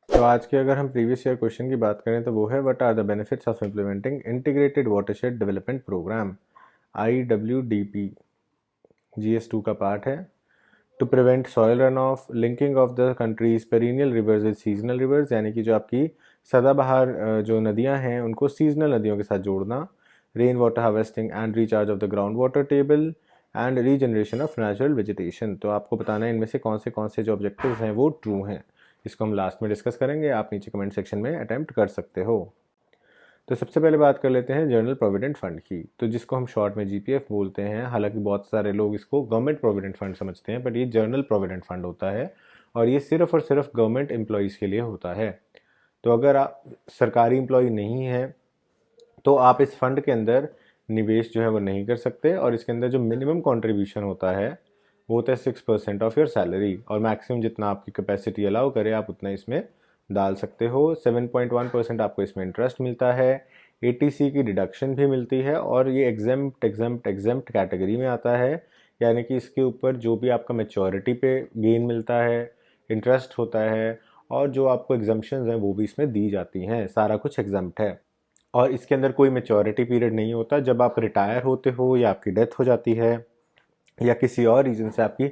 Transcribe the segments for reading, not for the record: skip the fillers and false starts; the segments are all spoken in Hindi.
तो आज के अगर हम प्रीवियस ईयर क्वेश्चन की बात करें तो वो है what are the benefits of implementing integrated watershed development programme IWDP। GS2 का पार्ट है। To prevent soil run off, linking of the countries perennial rivers with seasonal rivers, यानी कि जो आपकी सदाबहार जो नदियां हैं उनको सीजनल नदियों के साथ जोड़ना। Rain water harvesting and recharge of the ground water table and regeneration of natural vegetation. तो आपको बताना है इनमें से कौन से जो ऑब्जेक्टिव्स हैं वो ट्रू हैं। इसको हम लास्ट में डिस्कस करेंगे, आप नीचे कमेंट सेक्शन में अटेम्प्ट कर सकते हो। तो सबसे पहले बात कर लेते हैं जनरल प्रोविडेंट फंड की, तो जिसको हम शॉर्ट में GPF बोलते हैं। हालांकि बहुत सारे लोग इसको गवर्नमेंट प्रोविडेंट फंड समझते हैं, बट ये जनरल प्रोविडेंट फंड होता है और ये सिर्फ और सिर्फ गवर्नमेंट एम्प्लॉयज़ के लिए होता है। तो अगर आप सरकारी एम्प्लॉय नहीं है तो आप इस फंड के अंदर निवेश जो है वो नहीं कर सकते, और इसके अंदर जो मिनिमम कंट्रीब्यूशन होता है वो होता है 6% ऑफ योर सैलरी, और मैक्सिमम जितना आपकी कैपेसिटी अलाउ करे आप उतना इसमें डाल सकते हो। 7.1% आपको इसमें इंटरेस्ट मिलता है। ATC की डिडक्शन भी मिलती है, और ये एग्जेम्प्ट कैटेगरी में आता है, यानी कि इसके ऊपर जो भी आपका मेच्योरिटी पे गेन मिलता है, इंटरेस्ट होता है, और जो आपको एग्जम्पशंस हैं वो भी इसमें दी जाती हैं। सारा कुछ एग्जम्प्ट है, और इसके अंदर कोई मेच्योरिटी पीरियड नहीं होता। जब आप रिटायर होते हो या आपकी डेथ हो जाती है या किसी और रीज़न से आपकी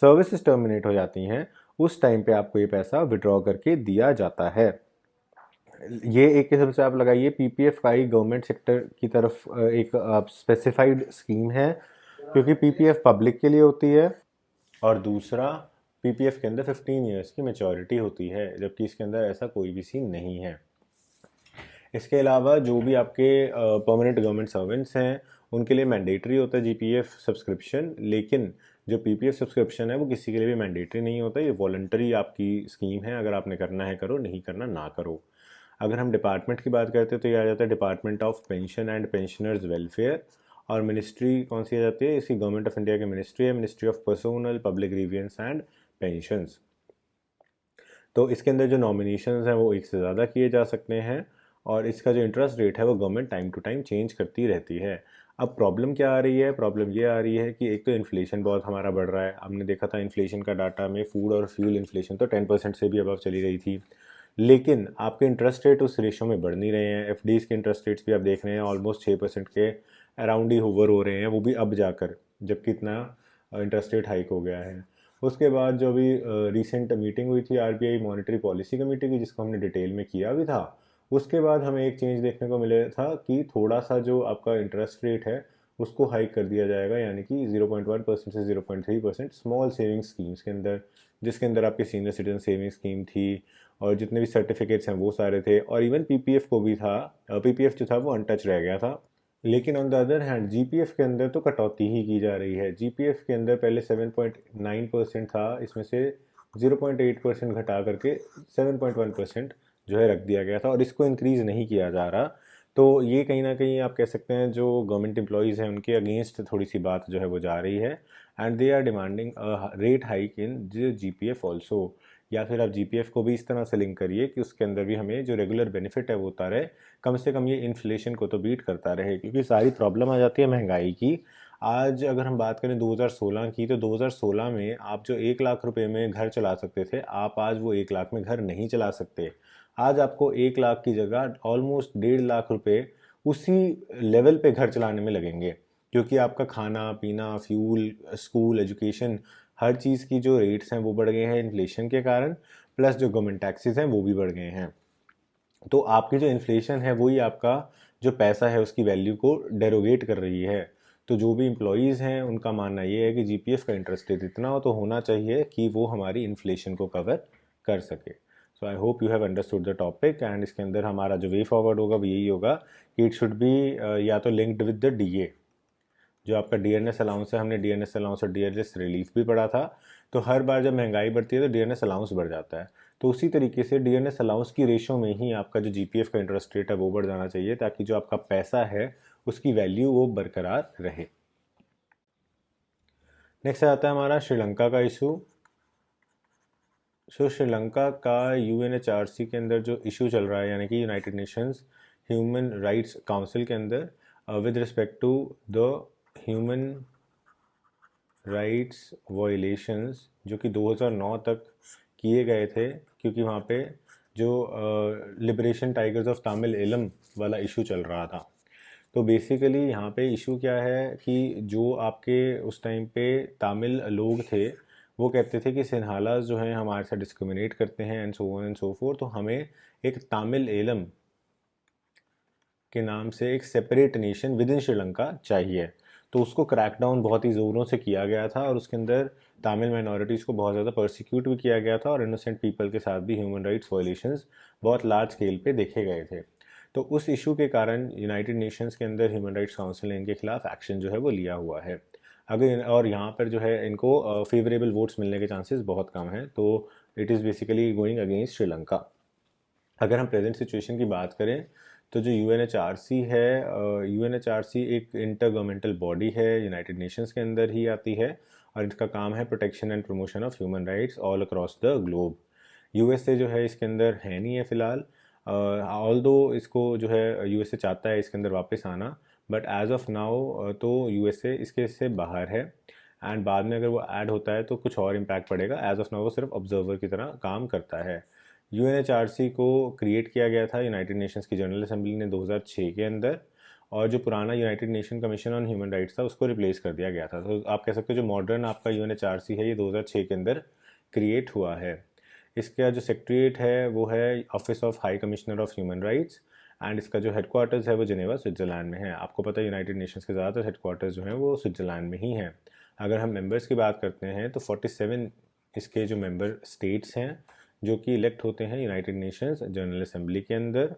सर्विसेज टर्मिनेट हो जाती हैं, उस टाइम पे आपको ये पैसा विड्रॉ करके दिया जाता है। ये एक किस्म से आप लगाइए PPF का ही गवर्नमेंट सेक्टर की तरफ एक स्पेसिफाइड स्कीम है, क्योंकि PPF पब्लिक के लिए होती है, और दूसरा PPF के अंदर 15 ईयर्स की मेच्योरिटी होती है, जबकि इसके अंदर ऐसा कोई भी सीन नहीं है। इसके अलावा जो भी आपके परमानेंट गवर्नमेंट सर्वेंट्स हैं उनके लिए मैंडेटरी होता है GPF सब्सक्रिप्शन, लेकिन जो PPF सब्सक्रिप्शन है वो किसी के लिए भी मैंडेटरी नहीं होता। ये वॉलंटरी आपकी स्कीम है, अगर आपने करना है करो, नहीं करना ना करो। अगर हम डिपार्टमेंट की बात करते हैं तो ये आ जाता है department of pension and pensioners welfare, और मिनिस्ट्री कौन सी आ जाती है, इसकी गवर्नमेंट ऑफ इंडिया की मिनिस्ट्री है, ministry of personnel public grievance and pensions. तो इसके अंदर जो नॉमिनेशंस हैं वो एक से ज़्यादा किए जा सकते हैं, और इसका जो इंटरेस्ट रेट है वो government time to time change करती रहती है। अब प्रॉब्लम क्या आ रही है, प्रॉब्लम ये आ रही है कि एक तो इन्फ्लेशन बहुत हमारा बढ़ रहा है। हमने देखा था इन्फ्लेशन का डाटा में फूड और फ्यूल इन्फ्लेशन तो 10% से भी अबव चली गई थी, लेकिन आपके इंटरेस्ट रेट उस रेशो में बढ़ नहीं रहे हैं। FDs के इंटरेस्ट रेट्स भी आप देख रहे हैं ऑलमोस्ट 6% के अराउंड ही होवर हो रहे हैं, वो भी अब जाकर, जबकि इतना इंटरेस्ट रेट हाइक हो गया है। उसके बाद जो अभी रिसेंट मीटिंग हुई थी RBI मॉनेटरी पॉलिसी कमेटी की, जिसको हमने डिटेल में किया भी था, उसके बाद हमें एक चेंज देखने को मिला था कि थोड़ा सा जो आपका इंटरेस्ट रेट है उसको हाइक कर दिया जाएगा, यानी कि 0.1% से 0.3% स्मॉल सेविंग स्कीम्स के अंदर, जिसके अंदर आपकी सीनियर सिटीजन सेविंग स्कीम थी, और जितने भी सर्टिफिकेट्स हैं वो सारे थे, और इवन PPF को भी था। PPF जो था वो अनटच रह गया था। लेकिन on the other hand GPF के अंदर तो कटौती ही की जा रही है। GPF के अंदर पहले 7.9% था, इसमें से 0.8% घटा करके 7.1% जो है रख दिया गया था, और इसको इंक्रीज़ नहीं किया जा रहा। तो ये कहीं ना कहीं आप कह सकते हैं जो गवर्नमेंट एम्प्लॉयज़ हैं उनके अगेंस्ट थोड़ी सी बात जो है वो जा रही है, and they are demanding rate hike in GPF also. या फिर आप GPF को भी इस तरह से लिंक करिए कि उसके अंदर भी हमें जो रेगुलर बेनिफिट है वो होता रहे, कम से कम ये इन्फ्लेशन को तो बीट करता रहे, क्योंकि सारी प्रॉब्लम आ जाती है महंगाई की। आज अगर हम बात करें 2016 की, तो 2016 में आप जो 1 लाख रुपए में घर चला सकते थे, आप आज वो 1 लाख में घर नहीं चला सकते। आज आपको 1 लाख की जगह ऑलमोस्ट 1.5 लाख रुपए उसी लेवल पे घर चलाने में लगेंगे, क्योंकि आपका खाना पीना, फ्यूल, स्कूल, एजुकेशन, हर चीज़ की जो रेट्स हैं वो बढ़ गए हैं इन्फ्लेशन के कारण, प्लस जो गवर्नमेंट टैक्सेस हैं वो भी बढ़ गए हैं। तो आपकी जो इन्फ्लेशन है वही आपका जो पैसा है उसकी वैल्यू को डेरोगेट कर रही है। तो जो भी एम्प्लॉयज़ हैं उनका मानना ये है कि GPF का इंटरेस्ट रेट इतना हो तो होना चाहिए कि वो हमारी इन्फ्लेशन को कवर कर सके। So I hope you have understood the topic, and इसके अंदर हमारा जो वे फॉरवर्ड होगा वो यही होगा कि इट शुड बी या तो लिंक्ड विद द DA। जो आपका DNS अलाउंस है, हमने DNS अलाउंस और DLS रिलीफ भी पढ़ा था। तो हर बार जब महंगाई बढ़ती है तो DNS अलाउंस बढ़ जाता है, तो उसी तरीके से DNS अलाउंस की रेशो में ही आपका जो GPF का इंटरेस्ट रेट है वो बढ़ जाना चाहिए, ताकि जो आपका पैसा है उसकी वैल्यू वो बरकरार रहे। नेक्स्ट आता है हमारा श्रीलंका का इशू। श्रीलंका का UNHRC के अंदर जो इशू चल रहा है, यानी कि United Nations Human Rights Council के अंदर, with respect to the human rights violations जो कि 2009 तक किए गए थे, क्योंकि वहाँ पे जो Liberation Tigers of Tamil Eelam वाला इशू चल रहा था। तो बेसिकली यहाँ पे इशू क्या है कि जो आपके उस टाइम पे तमिल लोग थे वो कहते थे कि सिन्हालास जो हैं हमारे साथ डिस्क्रिमिनेट करते हैं and so on and so fourth, तो हमें एक तमिल एलम के नाम से एक separate nation with in Sri Lanka चाहिए। तो उसको क्रैकडाउन बहुत ही ज़ोरों से किया गया था और उसके अंदर तमिल माइनॉरिटीज़ को बहुत ज़्यादा परसिक्यूट भी किया गया था और इनोसेंट पीपल के साथ भी ह्यूमन राइट्स वायलेशंस बहुत लार्ज स्केल पे देखे गए थे। तो उस इशू के कारण यूनाइटेड नेशंस के अंदर ह्यूमन राइट्स काउंसिल ने इनके खिलाफ एक्शन जो है वो लिया हुआ है। अगर और यहाँ पर जो है इनको फेवरेबल वोट्स मिलने के चांसेस बहुत कम हैं, तो it is basically going against Sri Lanka. अगर हम प्रेजेंट सिचुएशन की बात करें तो जो यूएनएचआरसी है, यूएनएचआरसी एक इंटर गवर्नमेंटल बॉडी है, यूनाइटेड नेशंस के अंदर ही आती है और इसका काम है protection and promotion of human rights all across the globe. USA जो है इसके अंदर है नहीं है फ़िलहाल, ऑल दो इसको जो है यूएसए चाहता है इसके अंदर वापस आना, बट एज ऑफ नाउ तो यूएसए इसके से बाहर है एंड बाद में अगर वो ऐड होता है तो कुछ और इम्पैक्ट पड़ेगा। एज ऑफ नाउ वो सिर्फ ऑब्जर्वर की तरह काम करता है। यूएनएचआरसी को क्रिएट किया गया था यूनाइटेड नेशंस की जनरल असेंबली ने 2006 के अंदर, और जो पुराना United nation commission on human rights था उसको रिप्लेस कर दिया गया था। तो आप कह सकते हो जो मॉडर्न आपका यूएनएचआरसी है ये 2006 के अंदर क्रिएट हुआ है। इसका जो सेक्रेटरीट है वो है office of high commissioner of human rights and इसका जो हेडक्वार्टर्स है वो जिनेवा स्विट्ज़रलैंड में है। आपको पता है यूनाइटेड नेशंस के ज़्यादातर हेडक्वार्टर्स जो हैं वो स्विट्ज़रलैंड में ही हैं। अगर हम मेंबर्स की बात करते हैं तो 47 इसके जो मेंबर स्टेट्स हैं जो कि इलेक्ट होते हैं यूनाइटेड नेशंस जनरल असेंबली के अंदर।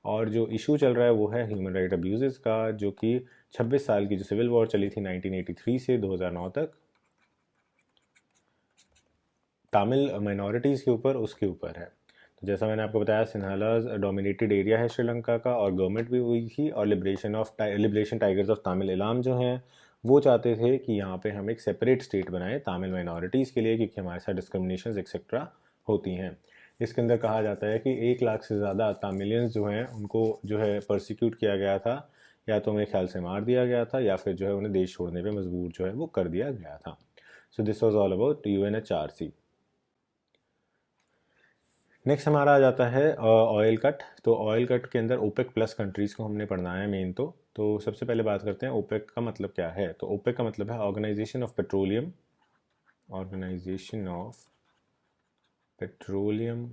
और जो इशू चल रहा है वो है ह्यूमन राइट अब्यूज़ का, जो कि 26 साल की जो सिविल वॉर चली थी 1983 से 2009 तक तमिल माइनॉरिटीज़ के ऊपर, उसके ऊपर है। तो जैसा मैंने आपको बताया सिन्हालास डोमिनेटेड एरिया है श्रीलंका का और गवर्नमेंट भी हुई थी, और liberation Tigers of Tamil Ilam जो हैं वो चाहते थे कि यहाँ पे हम एक सेपरेट स्टेट बनाएं तमिल माइनॉरिटीज़ के लिए, क्योंकि हमारे साथ डिस्क्रिमिनेशन एक्सेट्रा होती हैं। इसके अंदर कहा जाता है कि 1 लाख से ज़्यादा तमिलियंस जो हैं उनको जो है परसिक्यूट किया गया था, या तो मेरे ख्याल से मार दिया गया था या फिर जो है उन्हें देश छोड़ने पे मजबूर जो है वो कर दिया गया था। So this was all about UNHRC. Next हमारा आ जाता है ऑयल कट। तो ऑयल कट के अंदर ओपेक प्लस कंट्रीज़ को हमने पढ़ना है मेन। तो सबसे पहले बात करते हैं ओपेक का मतलब क्या है। तो ओपेक का मतलब है Organisation of Petroleum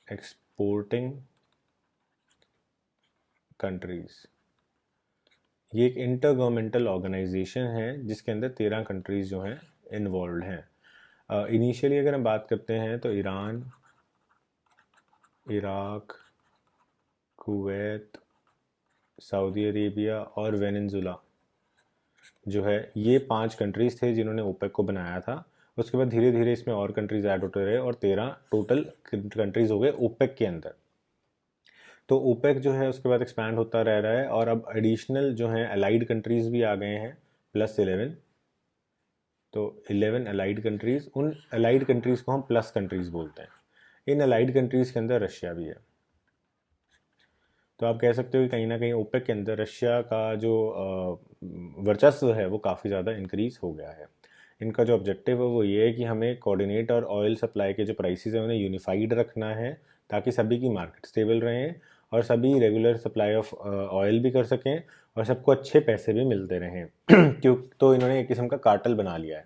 Exporting Countries. ये एक इंटर गवर्नमेंटल ऑर्गेनाइजेशन है जिसके अंदर 13 कंट्रीज़ जो हैं इन्वॉल्व हैं। इनिशियली अगर हम बात करते हैं तो Iran, Iraq, Kuwait, Saudi Arabia और वेनेजुला जो है ये 5 कंट्रीज़ थे जिन्होंने ओपेक को बनाया था। उसके बाद धीरे धीरे इसमें और कंट्रीज़ ऐड होते रहे और 13 टोटल कंट्रीज़ हो गए ओपेक के अंदर। तो ओपेक जो है उसके बाद एक्सपैंड होता रह रहा है और अब एडिशनल जो है अलाइड कंट्रीज़ भी आ गए हैं +11। तो 11 अलाइड कंट्रीज़, उन अलाइड कंट्रीज़ को हम प्लस कंट्रीज़ बोलते हैं। इन अलाइड कंट्रीज़ के अंदर रशिया भी है। तो आप कह सकते हो कि कहीं ना कहीं ओपेक के अंदर रशिया का जो वर्चस्व है वो काफ़ी ज़्यादा इंक्रीज़ हो गया है। इनका जो ऑब्जेक्टिव है वो ये है कि हमें कोऑर्डिनेट और ऑयल सप्लाई के जो प्राइसेस हैं उन्हें यूनिफाइड रखना है ताकि सभी की मार्केट स्टेबल रहें और सभी रेगुलर सप्लाई ऑफ ऑयल भी कर सकें और सबको अच्छे पैसे भी मिलते रहें। क्यों? तो इन्होंने एक किस्म का कार्टल बना लिया है।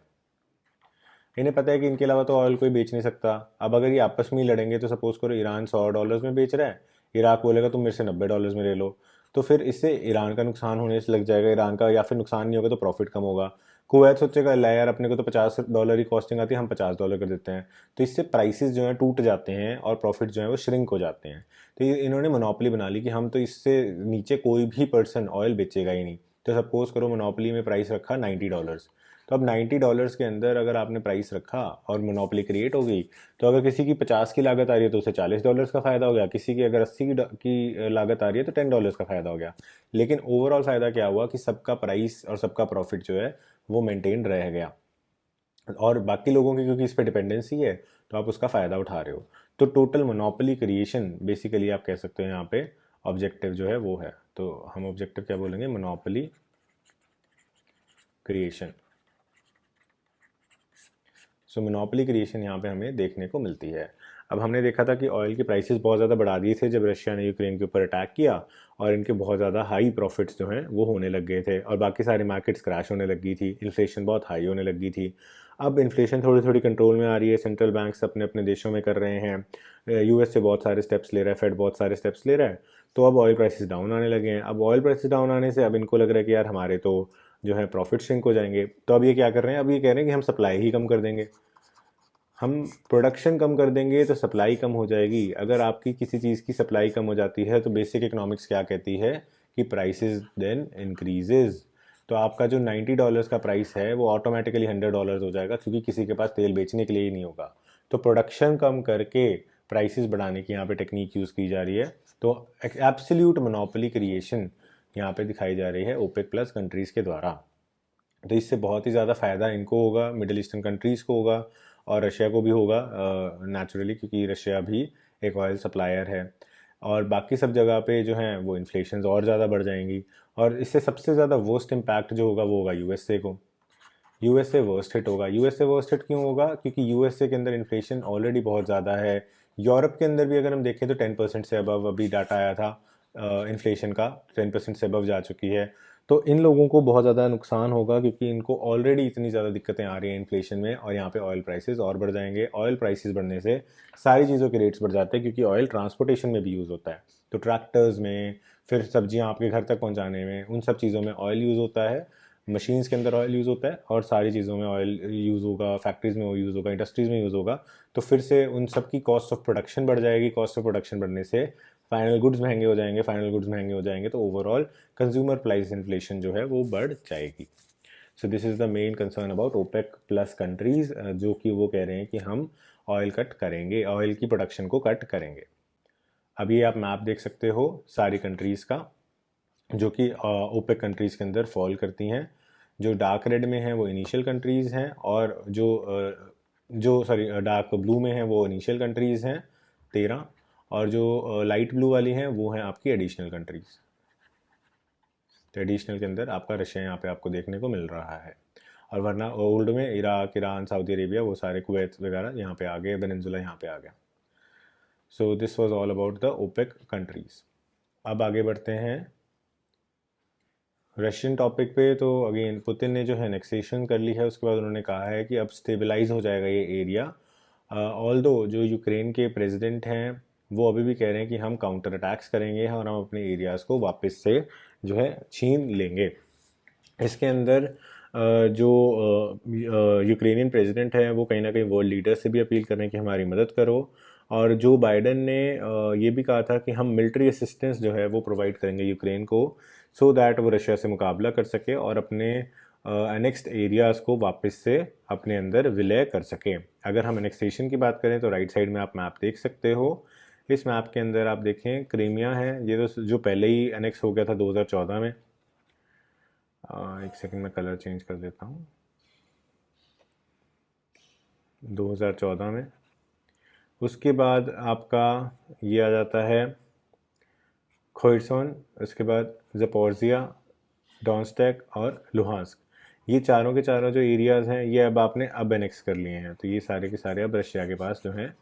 इन्हें पता है कि इनके अलावा तो ऑयल कोई बेच नहीं सकता। अब अगर ये आपस में ही लड़ेंगे तो सपोज करो ईरान $100 में बेच रहा है, इराक बोलेगा तुम मेरे से $90 में ले लो, तो फिर इससे ईरान का नुकसान होने से लग जाएगा ईरान का, या फिर नुकसान नहीं होगा तो प्रॉफिट कम होगा। कुवैत सोचेगा ला यार अपने को तो $50 ही कॉस्टिंग आती है, हम $50 कर देते हैं। तो इससे प्राइसेस जो हैं टूट जाते हैं और प्रॉफिट जो है वो श्रिंक हो जाते हैं। तो ये इन्होंने मोनोपोली बना ली कि हम तो इससे नीचे कोई भी पर्सन ऑयल बेचेगा ही नहीं। तो सपोज करो मोनोपोली में प्राइस रखा $90, तो अब $90 के अंदर अगर आपने प्राइस रखा और मोनोपोली क्रिएट हो गई, तो अगर किसी की 50 की लागत आ रही है तो उसे $40 का फ़ायदा हो गया, किसी की अगर 80 की लागत आ रही है तो $10 का फ़ायदा हो गया। लेकिन ओवरऑल फ़ायदा क्या हुआ कि सबका प्राइस और सबका प्रॉफिट जो है वो मेंटेन रह गया, और बाकी लोगों की क्योंकि इस पर डिपेंडेंसी है तो आप उसका फ़ायदा उठा रहे हो। तो टोटल मोनोपोली क्रिएशन बेसिकली आप कह सकते हो यहाँ पे ऑब्जेक्टिव जो है वो है। तो हम ऑब्जेक्टिव क्या बोलेंगे, मोनोपोली क्रिएशन। सो मोनोपोली क्रिएशन यहाँ पे हमें देखने को मिलती है। अब हमने देखा था कि ऑयल के प्राइसेस बहुत ज़्यादा बढ़ा दिए थे जब रशिया ने यूक्रेन के ऊपर अटैक किया, और इनके बहुत ज़्यादा हाई प्रॉफिट्स जो हैं वो होने लग गए थे, और बाकी सारे मार्केट्स क्रैश होने लग गई थी, इन्फ्लेशन बहुत हाई होने लग गई थी। अब इन्फ्लेशन थोड़ी थोड़ी कंट्रोल में आ रही है, सेंट्रल बैंक्स अपने अपने देशों में कर रहे हैं, यूएस से बहुत सारे स्टेप्स ले रहा है, फेड बहुत सारे स्टेप्स ले रहा है, तो अब ऑयल प्राइसेस डाउन आने लगे हैं। अब ऑयल प्राइसेस डाउन आने से अब इनको लग रहा है कि यार हमारे तो जो है प्रॉफिट श्रिंक हो जाएंगे, तो अब ये क्या कर रहे हैं, अब ये कह रहे हैं कि हम सप्लाई ही कम कर देंगे, हम प्रोडक्शन कम कर देंगे तो सप्लाई कम हो जाएगी। अगर आपकी किसी चीज़ की सप्लाई कम हो जाती है तो बेसिक इकोनॉमिक्स क्या कहती है कि प्राइसेस देन इंक्रीजेज। तो आपका जो $90 का प्राइस है वो ऑटोमेटिकली $100 हो जाएगा, क्योंकि किसी के पास तेल बेचने के लिए ही नहीं होगा। तो प्रोडक्शन कम करके प्राइसेस बढ़ाने की यहाँ पे टेक्निक यूज़ की जा रही है। तो एब्सोल्यूट मोनोपोली क्रिएशन यहाँ पे दिखाई जा रही है ओपेक प्लस कंट्रीज़ के द्वारा। तो इससे बहुत ही ज़्यादा फ़ायदा इनको होगा, मिडिल ईस्टर्न कंट्रीज़ को होगा, और रशिया को भी होगा नेचुरली, क्योंकि रशिया भी एक ऑयल सप्लायर है। और बाकी सब जगह पे जो हैं वो इन्फ्लेशन और ज़्यादा बढ़ जाएंगी, और इससे सबसे ज़्यादा वर्स्ट इम्पैक्ट जो होगा वो होगा यूएसए को। यूएसए वर्स्ट हिट होगा। यूएसए वर्स्ट हिट क्यों होगा? क्योंकि यूएसए के अंदर इन्फ्लेशन ऑलरेडी बहुत ज़्यादा है। यूरोप के अंदर भी अगर हम देखें तो 10% से अबव अभी डाटा आया था इन्फ्लेशन का, 10% से अबव जा चुकी है। तो इन लोगों को बहुत ज़्यादा नुकसान होगा, क्योंकि इनको ऑलरेडी इतनी ज़्यादा दिक्कतें आ रही हैं इन्फ्लेशन में, और यहाँ पे ऑयल प्राइसेस और बढ़ जाएंगे। ऑयल प्राइसेस बढ़ने से सारी चीज़ों के रेट्स बढ़ जाते हैं, क्योंकि ऑयल ट्रांसपोर्टेशन में भी यूज़ होता है, तो ट्रैक्टर्स में, फिर सब्जियाँ आपके घर तक पहुँचाने में, उन सब चीज़ों में ऑयल यूज़ होता है, मशीन्स के अंदर ऑयल यूज़ होता है, और सारी चीज़ों में ऑयल यूज़ होगा, फैक्ट्रीज़ में वो यूज़ होगा, इंडस्ट्रीज़ में यूज़ होगा। तो फिर से उन सब की कॉस्ट ऑफ प्रोडक्शन बढ़ जाएगी। कॉस्ट ऑफ प्रोडक्शन बढ़ने से फाइनल गुड्स महंगे हो जाएंगे, फाइनल गुड्स महंगे हो जाएंगे तो ओवरऑल कंज्यूमर प्राइस इन्फ्लेशन जो है वो बढ़ जाएगी। So this is the main concern about OPEC plus countries, जो कि वो कह रहे हैं कि हम ऑयल कट करेंगे, ऑयल की प्रोडक्शन को कट करेंगे। अभी आप मैप देख सकते हो सारी कंट्रीज़ का, जो कि ओपेक कंट्रीज़ के अंदर फॉल करती हैं। जो डार्क रेड में है वो इनिशियल कंट्रीज़ हैं, और जो सॉरी डार्क ब्लू में है वो इनिशियल कंट्रीज़ हैं 13, और जो लाइट ब्लू वाली हैं वो हैं आपकी एडिशनल कंट्रीज़। तो एडिशनल के अंदर आपका रशिया यहाँ पे आपको देखने को मिल रहा है, और वरना ओल्ड में इराक, ईरान, सऊदी अरेबिया, वो सारे कुवैत वगैरह यहाँ पे आ गए, वेनेजुला यहाँ पे आ गया। So this was all about the OPEC countries. अब आगे बढ़ते हैं रशियन टॉपिक पे। तो अगेन पुतिन ने जो है एनेक्सेशन कर ली है, उसके बाद उन्होंने कहा है कि अब स्टेबलाइज हो जाएगा ये एरिया। ऑल्दो जो यूक्रेन के प्रेसिडेंट हैं वो अभी भी कह रहे हैं कि हम काउंटर अटैक्स करेंगे और हम अपने एरियाज़ को वापस से जो है छीन लेंगे। इसके अंदर जो यूक्रेनियन प्रेसिडेंट है वो कहीं ना कहीं वर्ल्ड लीडर से भी अपील कर रहे हैं कि हमारी मदद करो। और जो बाइडन ने ये भी कहा था कि हम मिलिट्री असिस्टेंस जो है वो प्रोवाइड करेंगे यूक्रेन को, सो दैट वो रशिया से मुकाबला कर सके और अपने अनेक्स्ड एरियाज़ को वापस से अपने अंदर विलय कर सके। अगर हम एनेक्सेशन की बात करें तो राइट साइड में आप मैप देख सकते हो। इस मैप के अंदर आप देखें क्रीमिया है, ये तो जो पहले ही एनेक्स हो गया था 2014 में। एक सेकंड में कलर चेंज कर देता हूँ। 2014 में उसके बाद आपका ये आ जाता है खोर्सन, उसके बाद ज़पोर्जिया, डॉन्स्टेक और लुहांस्क। ये चारों के चारों जो एरियाज़ हैं ये अब आपने अब एनेक्स कर लिए हैं, तो ये सारे के सारे अब रशिया के पास जो हैं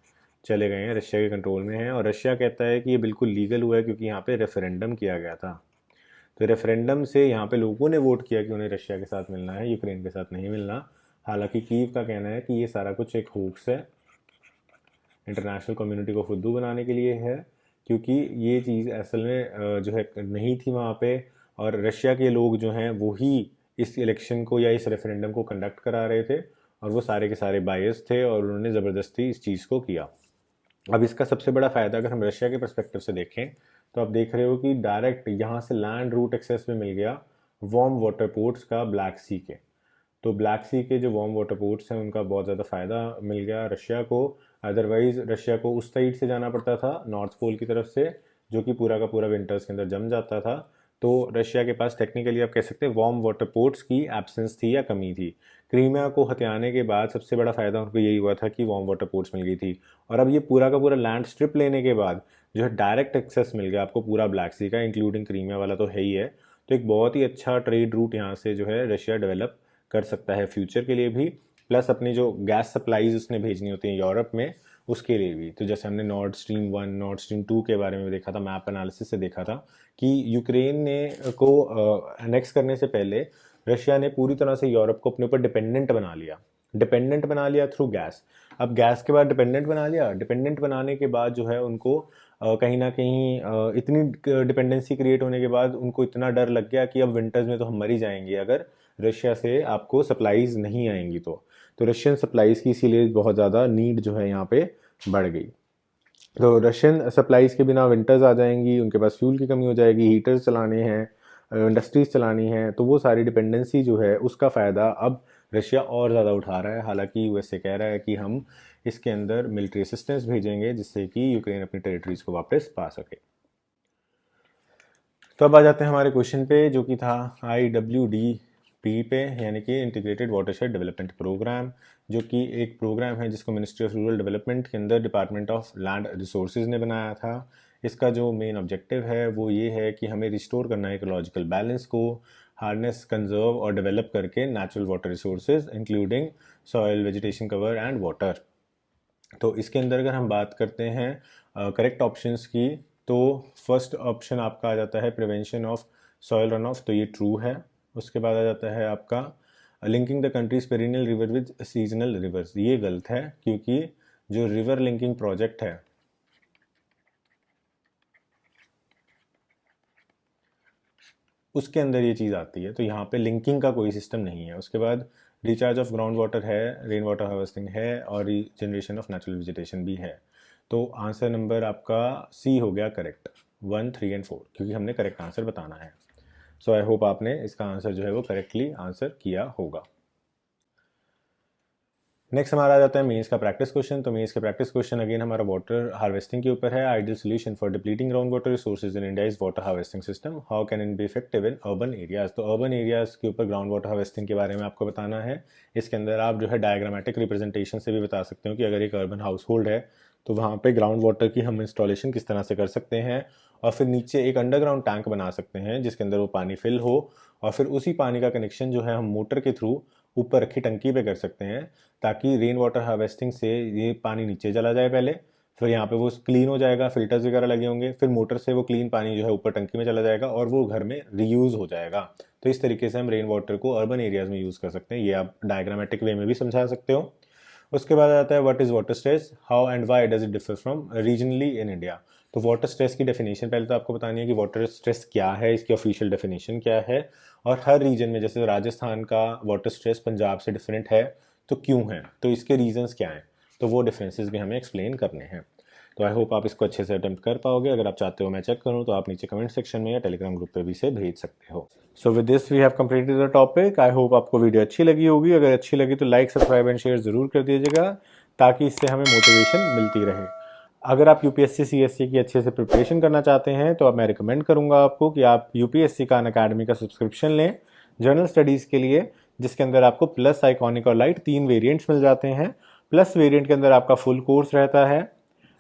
चले गए हैं, रशिया के कंट्रोल में हैं। और रशिया कहता है कि ये बिल्कुल लीगल हुआ है क्योंकि यहाँ पे रेफरेंडम किया गया था। तो रेफरेंडम से यहाँ पे लोगों ने वोट किया कि उन्हें रशिया के साथ मिलना है, यूक्रेन के साथ नहीं मिलना। हालांकि कीव का कहना है कि ये सारा कुछ एक होक्स है, इंटरनेशनल कम्युनिटी को फुद्दू बनाने के लिए है, क्योंकि ये चीज़ असल में जो है नहीं थी वहाँ पे। और रशिया के लोग जो हैं वो ही इस इलेक्शन को या इस रेफरेंडम को कंडक्ट करा रहे थे, और वो सारे के सारे बायस थे और उन्होंने ज़बरदस्ती इस चीज़ को किया। अब इसका सबसे बड़ा फ़ायदा अगर हम रशिया के पर्सपेक्टिव से देखें तो आप देख रहे हो कि डायरेक्ट यहाँ से लैंड रूट एक्सेस में मिल गया वार्म वाटर पोर्ट्स का ब्लैक सी के। तो ब्लैक सी के जो वार्म वाटर पोर्ट्स हैं उनका बहुत ज़्यादा फ़ायदा मिल गया रशिया को। अदरवाइज़ रशिया को उस साइड से जाना पड़ता था नॉर्थ पोल की तरफ से, जो कि पूरा का पूरा विंटर्स के अंदर जम जाता था। तो रशिया के पास टेक्निकली आप कह सकते हैं वार्म वाटर पोर्ट्स की एब्सेंस थी या कमी थी। क्रीमिया को हथियाने के बाद सबसे बड़ा फ़ायदा उनको यही हुआ था कि वार्म वाटर पोर्ट्स मिल गई थी। और अब ये पूरा का पूरा लैंड स्ट्रिप लेने के बाद जो है डायरेक्ट एक्सेस मिल गया आपको पूरा ब्लैक सी का, इंक्लूडिंग क्रीमिया वाला तो है ही है। तो एक बहुत ही अच्छा ट्रेड रूट यहाँ से जो है रशिया डेवलप कर सकता है फ्यूचर के लिए भी। प्लस अपनी जो गैस सप्लाईज उसने भेजनी होती हैं यूरोप में, उसके लिए भी। तो जैसे हमने नॉर्ड स्ट्रीम 1 नॉर्ड स्ट्रीम 2 के बारे में देखा था, मैप एनालिसिस से देखा था कि यूक्रेन ने को अनेक्स करने से पहले रशिया ने पूरी तरह से यूरोप को अपने ऊपर डिपेंडेंट बना लिया थ्रू गैस। अब गैस के बाद डिपेंडेंट बना लिया, डिपेंडेंट बनाने के बाद जो है उनको कहीं ना कहीं इतनी डिपेंडेंसी क्रिएट होने के बाद उनको इतना डर लग गया कि अब विंटर्स में तो हम मर ही जाएंगे अगर रशिया से आपको सप्लाईज नहीं आएंगी। तो रशियन सप्लाईज की इसीलिए बहुत ज़्यादा नीड जो है यहाँ पे बढ़ गई। तो रशियन सप्लाईज के बिना विंटर्स आ जाएंगी, उनके पास फ्यूल की कमी हो जाएगी, हीटर्स चलाने हैं, इंडस्ट्रीज चलानी है, तो वो सारी डिपेंडेंसी जो है उसका फ़ायदा अब रशिया और ज़्यादा उठा रहा है। हालांकि यूएसए कह रहा है कि हम इसके अंदर मिलिट्री असिस्टेंस भेजेंगे जिससे कि यूक्रेन अपनी टेरिटरीज को वापस पा सके। तो अब आ जाते हैं हमारे क्वेश्चन पे जो कि था IWDP पे, यानी कि इंटीग्रेटेड वाटरशेड डेवलपमेंट प्रोग्राम, जो कि एक प्रोग्राम है जिसको मिनिस्ट्री ऑफ रूरल डेवलपमेंट के अंदर डिपार्टमेंट ऑफ लैंड रिसोर्सेज ने बनाया था। इसका जो मेन ऑब्जेक्टिव है वो ये है कि हमें रिस्टोर करना है इकोलॉजिकल बैलेंस को, हार्नेस, कंजर्व और डेवलप करके natural water resources including soil, vegetation cover and water. तो इसके अंदर अगर हम बात करते हैं करेक्ट ऑप्शंस की, तो फर्स्ट ऑप्शन आपका आ जाता है prevention of soil run of, तो ये ट्रू है। उसके बाद आ जाता है आपका linking the countries perennial river with seasonal rivers, ये गलत है क्योंकि जो रिवर लिंकिंग प्रोजेक्ट है उसके अंदर ये चीज़ आती है, तो यहाँ पे लिंकिंग का कोई सिस्टम नहीं है। उसके बाद रिचार्ज ऑफ ग्राउंड वाटर है, रेन वाटर हार्वेस्टिंग है और रीजनरेशन ऑफ नेचुरल वेजिटेशन भी है। तो आंसर नंबर आपका सी हो गया करेक्ट, 1, 3 एंड 4, क्योंकि हमने करेक्ट आंसर बताना है। सो आई होप आपने इसका आंसर जो है वो करेक्टली आंसर किया होगा। नेक्स्ट हमारा आ जाता है मेंस का प्रैक्टिस क्वेश्चन। तो मेंस का प्रैक्टिस क्वेश्चन अगेन हमारा वाटर हार्वेस्टिंग के ऊपर है। Ideal solution for depleting ground water resources in India is water harvesting system, how can it be effective in urban areas. तो अर्बन एरियाज के ऊपर ग्राउंड वाटर हार्वेस्टिंग के बारे में आपको बताना है। इसके अंदर आप जो है डायग्रामेटिक रिप्रेजेंटेशन से भी बता सकते हो कि अगर एक अर्बन हाउस होल्ड है तो वहाँ पे ग्राउंड वाटर की हम इंस्टॉलेशन किस तरह से कर सकते हैं, और फिर नीचे एक अंडरग्राउंड टैंक बना सकते हैं जिसके अंदर वो पानी फिल हो, और फिर उसी पानी का कनेक्शन जो है हम मोटर के थ्रू ऊपर रखी टंकी पे कर सकते हैं, ताकि रेन वाटर हार्वेस्टिंग से ये पानी नीचे चला जाए पहले, फिर यहाँ पे वो क्लीन हो जाएगा, फिल्टर्स वगैरह लगे होंगे, फिर मोटर से वो क्लीन पानी जो है ऊपर टंकी में चला जाएगा और वो घर में रीयूज़ हो जाएगा। तो इस तरीके से हम रेन वाटर को अर्बन एरियाज़ में यूज़ कर सकते हैं। ये आप डायग्रामेटिक वे में भी समझा सकते हो। उसके बाद आता है what is water stress, how and why does it differ from regionally in India. तो वाटर स्ट्रेस की डेफिनेशन पहले तो आपको बतानी है कि वाटर स्ट्रेस क्या है, इसकी ऑफिशियल डेफिनेशन क्या है, और हर रीजन में जैसे राजस्थान का वाटर स्ट्रेस पंजाब से डिफरेंट है तो क्यों है, तो इसके रीजंस क्या हैं, तो वो डिफरेंसेस भी हमें एक्सप्लेन करने हैं। तो आई होप आप इसको अच्छे से अटेम्प्ट कर पाओगे। अगर आप चाहते हो मैं चेक करूं तो आप नीचे कमेंट सेक्शन में या टेलीग्राम ग्रुप पे भी इसे भेज सकते हो। So with this we have completed the topic. I hope आपको वीडियो अच्छी लगी होगी। अगर अच्छी लगी तो लाइक, सब्सक्राइब एंड शेयर ज़रूर कर दीजिएगा ताकि इससे हमें मोटिवेशन मिलती रहे। अगर आप यूपीएससी सीएससी की अच्छे से प्रिपरेशन करना चाहते हैं तो अब मैं रिकमेंड करूंगा आपको कि आप यूपीएससी का अनअकैडमी का सब्सक्रिप्शन लें जनरल स्टडीज़ के लिए, जिसके अंदर आपको प्लस, आइकॉनिक और लाइट 3 वेरिएंट्स मिल जाते हैं। प्लस वेरिएंट के अंदर आपका फुल कोर्स रहता है।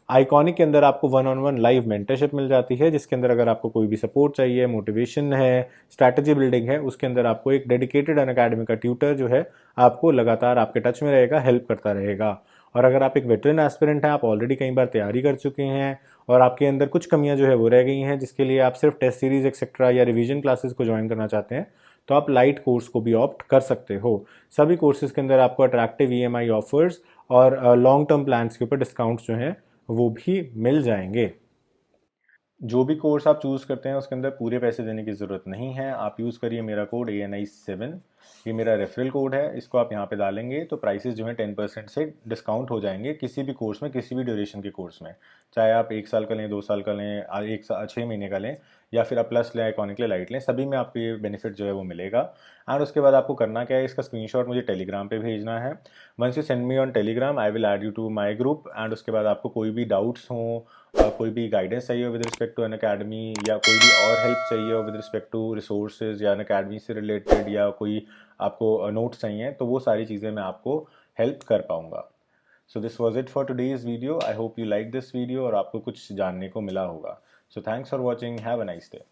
आइकॉनिक के अंदर आपको 1-on-1 लाइव मेंटरशिप मिल जाती है, जिसके अंदर अगर आपको कोई भी सपोर्ट चाहिए, मोटिवेशन है, स्ट्रैटेजी बिल्डिंग है, उसके अंदर आपको एक डेडिकेटेड अनअकैडमी का ट्यूटर जो है आपको लगातार आपके टच में रहेगा, हेल्प करता रहेगा। और अगर आप एक वेटरन एस्पिरेंट हैं, आप ऑलरेडी कई बार तैयारी कर चुके हैं और आपके अंदर कुछ कमियां जो है वो रह गई हैं, जिसके लिए आप सिर्फ टेस्ट सीरीज एक्सेट्रा या रिवीजन क्लासेस को ज्वाइन करना चाहते हैं, तो आप लाइट कोर्स को भी ऑप्ट कर सकते हो। सभी कोर्सेज के अंदर आपको अट्रैक्टिव ईएमआई ऑफर्स और लॉन्ग टर्म प्लान्स के ऊपर डिस्काउंट्स जो हैं वो भी मिल जाएंगे। जो भी कोर्स आप चूज़ करते हैं उसके अंदर पूरे पैसे देने की ज़रूरत नहीं है। आप यूज़ करिए मेरा कोड ANI7, ये मेरा रेफरल कोड है, इसको आप यहाँ पे डालेंगे तो प्राइसेस जो हैं 10% से डिस्काउंट हो जाएंगे किसी भी कोर्स में, किसी भी ड्यूरेशन के कोर्स में, चाहे आप 1 साल का लें, 2 साल का लें, 6 महीने का लें, या फिर आप प्लस लें, आइकॉनिक ले, लाइट लें, सभी में आपको ये बेनिफिट जो है वो मिलेगा। एंड उसके बाद आपको करना क्या है, इसका स्क्रीनशॉट मुझे टेलीग्राम पे भेजना है। Once you send me on Telegram I will add you to my group. And उसके बाद आपको कोई भी डाउट्स हों, कोई भी गाइडेंस चाहिए हो with respect to Unacademy, या कोई भी और हेल्प चाहिए हो विद रिस्पेक्ट टू रिसोर्सेज या अन अकेडमी से रिलेटेड, या कोई आपको नोट्स चाहिए, तो वो सारी चीज़ें मैं आपको हेल्प कर पाऊँगा। So this was it for today's video. I hope you like this video और आपको कुछ जानने को मिला होगा। So thanks for watching, have a nice day.